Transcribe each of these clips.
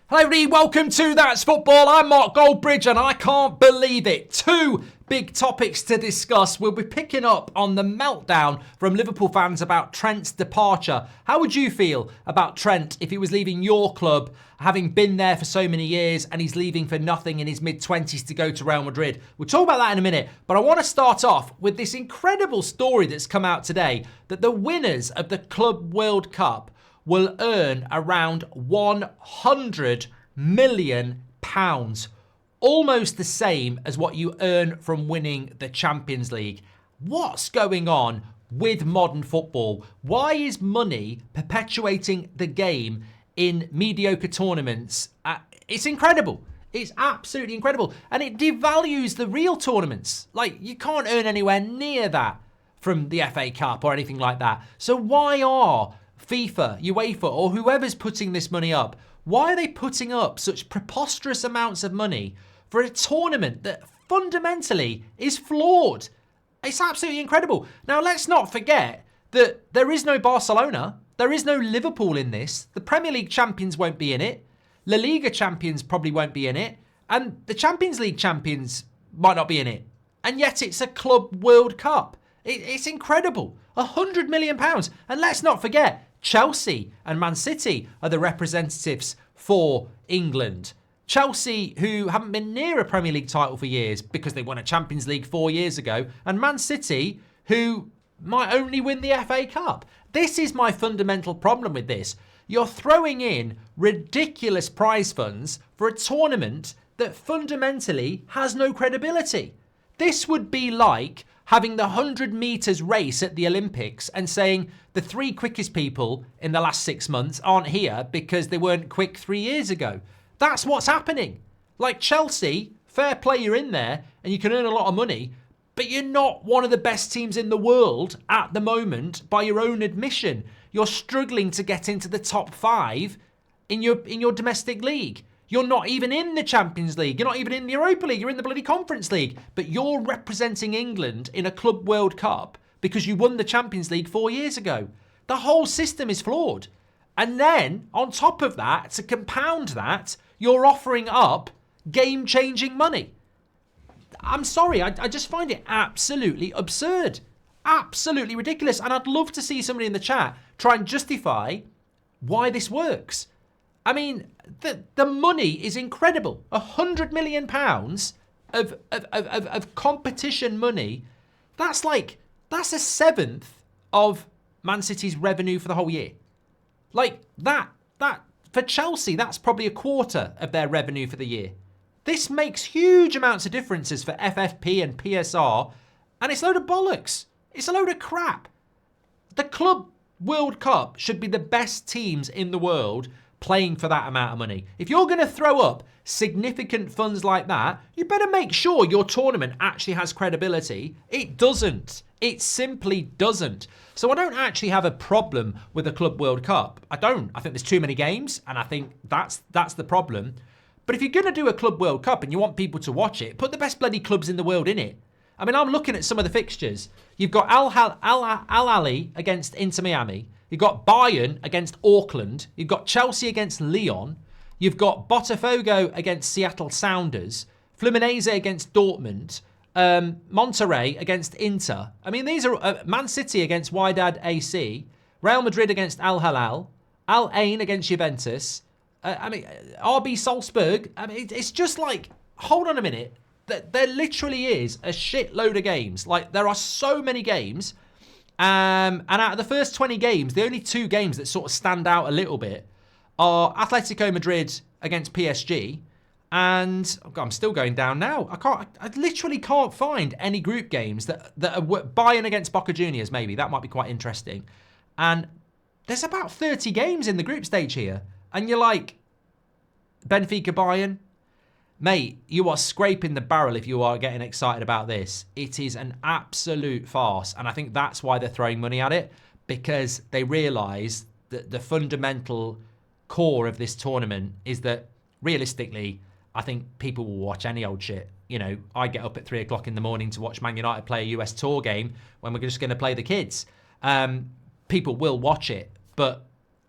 Hello everybody, welcome to That's Football. I'm Mark Goldbridge and I can't believe it. Two big topics to discuss. We'll be picking up on the meltdown from Liverpool fans about Trent's departure. How would you feel about Trent if he was leaving your club, having been there for so many years, and he's leaving for nothing in his mid-20s to go to Real Madrid? We'll talk about that in a minute, but I want to start off with this incredible story that's come out today that the winners of the Club World Cup will earn around £100 million, almost the same as what you earn from winning the Champions League. What's going on with modern football? Why is money perpetuating the game in mediocre tournaments? It's incredible. It's absolutely incredible. And it devalues the real tournaments. Like, you can't earn anywhere near that from the FA Cup or anything like that. So why are FIFA, UEFA, or whoever's putting this money up, why are they putting up such preposterous amounts of money for a tournament that fundamentally is flawed? It's absolutely incredible. Now, let's not forget that there is no Barcelona, there is no Liverpool in this. The Premier League champions won't be in it. La Liga champions probably won't be in it. And the Champions League champions might not be in it. And yet it's a Club World Cup. It's incredible. £100 million. And let's not forget, Chelsea and Man City are the representatives for England. Chelsea, who haven't been near a Premier League title for years because they won a Champions League 4 years ago, and Man City, who might only win the FA Cup. This is my fundamental problem with this. You're throwing in ridiculous prize funds for a tournament that fundamentally has no credibility. This would be like having the 100 metres race at the Olympics and saying the three quickest people in the last 6 months aren't here because they weren't quick 3 years ago. That's what's happening. Like Chelsea, fair play, you're in there and you can earn a lot of money, but you're not one of the best teams in the world at the moment by your own admission. You're struggling to get into the top 5 in your domestic league. You're not even in the Champions League. You're not even in the Europa League. You're in the bloody Conference League. But you're representing England in a Club World Cup because you won the Champions League 4 years ago. The whole system is flawed. And then, on top of that, to compound that, you're offering up game-changing money. I'm sorry, I just find it absolutely absurd. Absolutely ridiculous. And I'd love to see somebody in the chat try and justify why this works. I mean, the money is incredible. £100 million of competition money. That's a seventh of Man City's revenue for the whole year. Like that for Chelsea, that's probably a quarter of their revenue for the year. This makes huge amounts of differences for FFP and PSR, and it's a load of bollocks. It's a load of crap. The Club World Cup should be the best teams in the world playing for that amount of money. If you're going to throw up significant funds like that, you better make sure your tournament actually has credibility. It doesn't. It simply doesn't. So I don't actually have a problem with the Club World Cup. I don't. I think there's too many games, and I think that's the problem. But if you're going to do a Club World Cup and you want people to watch it, put the best bloody clubs in the world in it. I mean, I'm looking at some of the fixtures. You've got Al Ahly against Inter Miami. You've got Bayern against Auckland. You've got Chelsea against Lyon. You've got Botafogo against Seattle Sounders. Fluminense against Dortmund. Monterrey against Inter. I mean, these are Man City against Wydad AC. Real Madrid against Al Hilal. Al Ain against Juventus. RB Salzburg. I mean, it's just like, hold on a minute. There literally is a shitload of games. Like, there are so many games. And out of the first 20 games, the only 2 games that sort of stand out a little bit are Atletico Madrid against PSG. And I'm still going down now. I literally can't find any group games that are Bayern against Boca Juniors, maybe. That might be quite interesting. And there's about 30 games in the group stage here. And you're like, Benfica Bayern? Mate, you are scraping the barrel if you are getting excited about this. It is an absolute farce. And I think that's why they're throwing money at it. Because they realise that the fundamental core of this tournament is that, realistically, I think people will watch any old shit. You know, I get up at 3 o'clock in the morning to watch Man United play a US tour game when we're just going to play the kids. People will watch it, but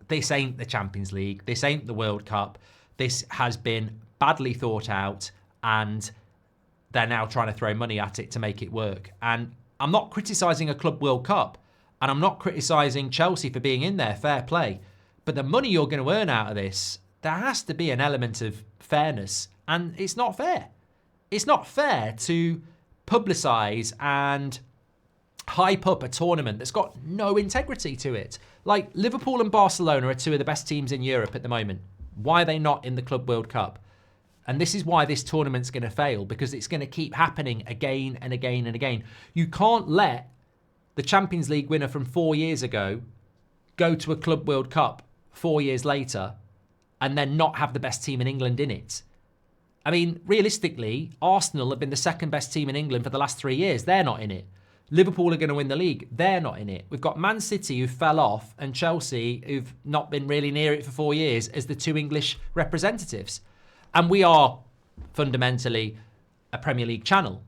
this ain't the Champions League. This ain't the World Cup. This has been badly thought out, and they're now trying to throw money at it to make it work. And I'm not criticising a Club World Cup, and I'm not criticising Chelsea for being in there, fair play. But the money you're going to earn out of this, there has to be an element of fairness, and it's not fair. It's not fair to publicise and hype up a tournament that's got no integrity to it. Like, Liverpool and Barcelona are two of the best teams in Europe at the moment. Why are they not in the Club World Cup? And this is why this tournament's going to fail, because it's going to keep happening again and again and again. You can't let the Champions League winner from 4 years ago go to a Club World Cup 4 years later and then not have the best team in England in it. I mean, realistically, Arsenal have been the second best team in England for the last 3 years. They're not in it. Liverpool are going to win the league. They're not in it. We've got Man City, who fell off, and Chelsea, who've not been really near it for 4 years, as the two English representatives. And we are fundamentally a Premier League channel.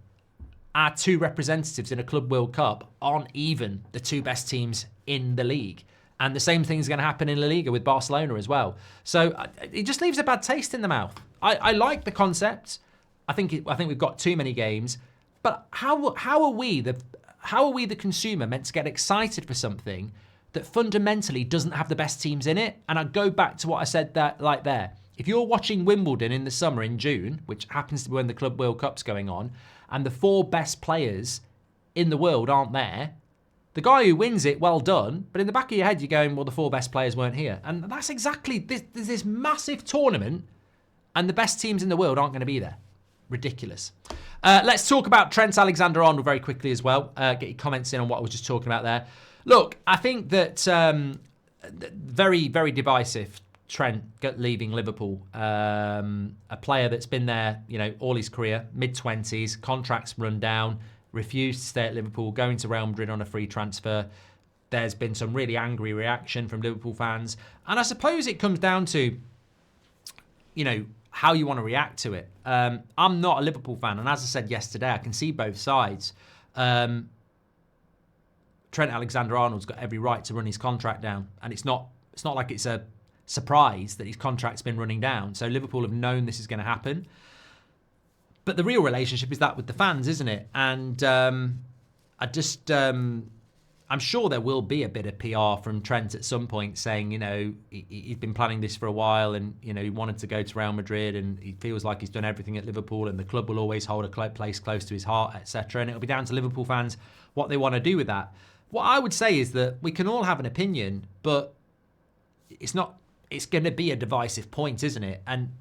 Our two representatives in a Club World Cup aren't even the two best teams in the league. And the same thing's going to happen in La Liga with Barcelona as well. So it just leaves a bad taste in the mouth. I like the concept. I think we've got too many games. But how are we the consumer meant to get excited for something that fundamentally doesn't have the best teams in it? And I go back to what I said there. If you're watching Wimbledon in the summer in June, which happens to be when the Club World Cup's going on, and the 4 best players in the world aren't there, the guy who wins it, well done. But in the back of your head, you're going, well, the 4 best players weren't here. And that's exactly this massive tournament, and the best teams in the world aren't going to be there. Ridiculous. Let's talk about Trent Alexander-Arnold very quickly as well. Get your comments in on what I was just talking about there. Look, I think that very, very divisive, Trent leaving Liverpool. A player that's been there, all his career, mid-20s, contracts run down, refused to stay at Liverpool, going to Real Madrid on a free transfer. There's been some really angry reaction from Liverpool fans. And I suppose it comes down to, how you want to react to it. I'm not a Liverpool fan, and as I said yesterday, I can see both sides. Trent Alexander-Arnold's got every right to run his contract down, and it's not like it's a surprise that his contract's been running down. So Liverpool have known this is going to happen. But the real relationship is that with the fans, isn't it? And I'm sure there will be a bit of PR from Trent at some point saying, he's been planning this for a while, and, he wanted to go to Real Madrid, and he feels like he's done everything at Liverpool, and the club will always hold a place close to his heart, etc. And it'll be down to Liverpool fans what they want to do with that. What I would say is that we can all have an opinion, but it's going to be a divisive point, isn't it? And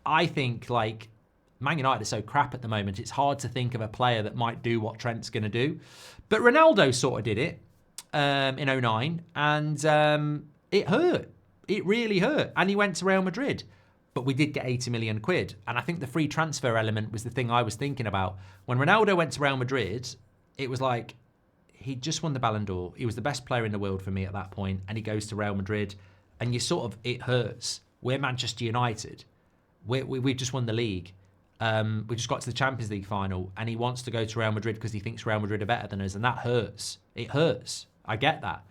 I think, Man United are so crap at the moment, it's hard to think of a player that might do what Trent's going to do. But Ronaldo sort of did it in 2009, and it hurt. It really hurt. And he went to Real Madrid. But we did get 80 million quid. And I think the free transfer element was the thing I was thinking about. When Ronaldo went to Real Madrid, it was like he just won the Ballon d'Or. He was the best player in the world for me at that point, and he goes to Real Madrid, and it hurts. We're Manchester United. We've just won the league. We just got to the Champions League final, and he wants to go to Real Madrid because he thinks Real Madrid are better than us, and that hurts. It hurts. I get that.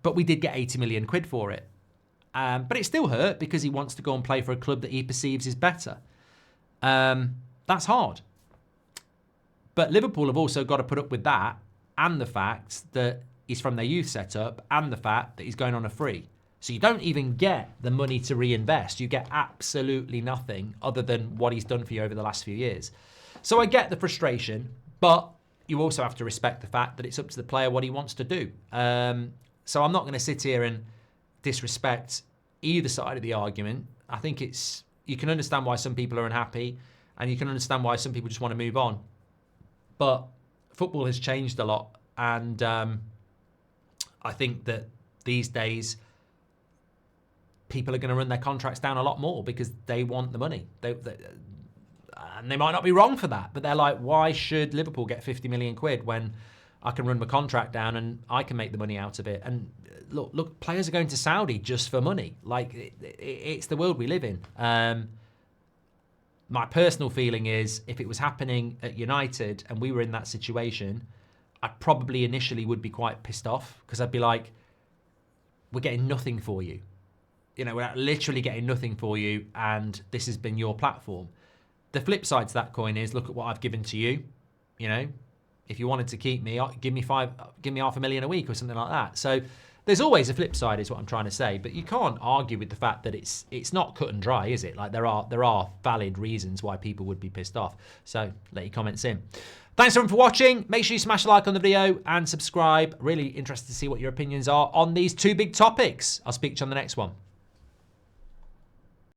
But we did get 80 million quid for it. But it still hurt because he wants to go and play for a club that he perceives is better. That's hard. But Liverpool have also got to put up with that, and the fact that he's from their youth setup, and the fact that he's going on a free. So you don't even get the money to reinvest. You get absolutely nothing other than what he's done for you over the last few years. So I get the frustration, but you also have to respect the fact that it's up to the player what he wants to do. So I'm not going to sit here and disrespect either side of the argument. I think you can understand why some people are unhappy, and you can understand why some people just want to move on. But football has changed a lot, and I think that these days people are going to run their contracts down a lot more because they want the money. And they might not be wrong for that, but they're like, why should Liverpool get 50 million quid when I can run my contract down and I can make the money out of it? And look, players are going to Saudi just for money. It's the world we live in. My personal feeling is if it was happening at United and we were in that situation, I probably initially would be quite pissed off because I'd be like, we're getting nothing for you. without literally getting nothing for you, and this has been your platform. The flip side to that coin is, look at what I've given to you. If you wanted to keep me, give me $500,000 a week or something like that. So there's always a flip side, is what I'm trying to say. But you can't argue with the fact that it's not cut and dry, is it? Like there are valid reasons why people would be pissed off. So let your comments in. Thanks everyone for watching. Make sure you smash a like on the video and subscribe. Really interested to see what your opinions are on these two big topics. I'll speak to you on the next one.